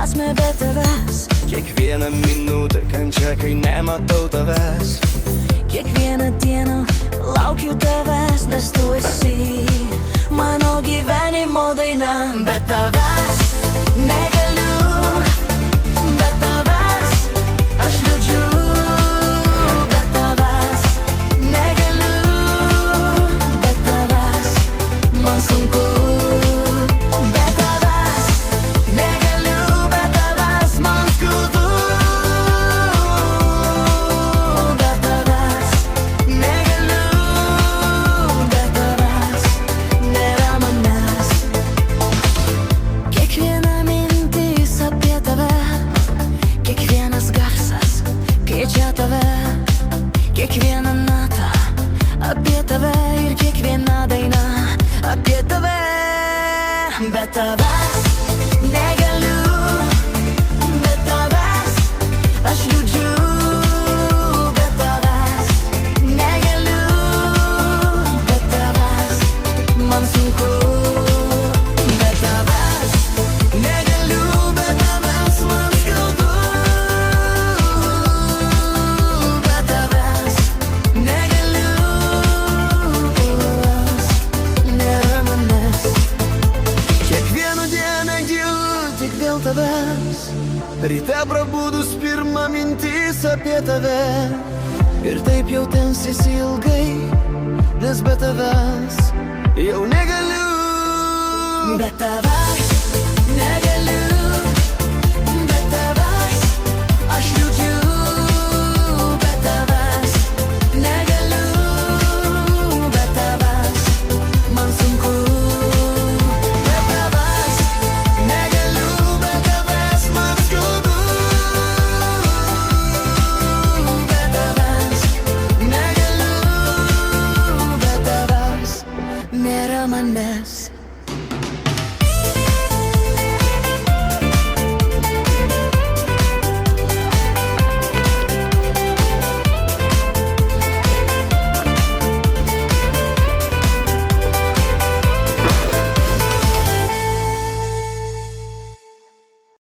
prasme be tavęs. Kiekvieną minutę kančia, kai nematau tavęs. Kiekvieną dieną laukiu tavęs, nes tu esi mano gyvenimo daina. Be tavęs negaliu, be tavęs aš liūdžiu. Be tavęs negaliu, be tavęs man sunku. Be tavęs negaliu, be tavęs man skaudu. Be tavęs negaliu, be tavęs nėra manęs. Kiekviena mintis apie tave, kiekvienas garsas kviečia tave, kiekviena nata apie tave ir kiekviena daina apie tave. Be tavęs negaliu, be tavęs aš liūdžiu. Be tavęs negaliu, be tavęs man sunku. Be tavęs negaliu, be tavęs man skaudu. Be tavęs negaliu, nėra manęs. Kiekvieną dieną gyvenu tik dėl tavęs. Ryte prabudus pirma mintis apie tave. Ir taip jau tęsiasi ilgai, nes be tavęs jau negaliu. Be tavęs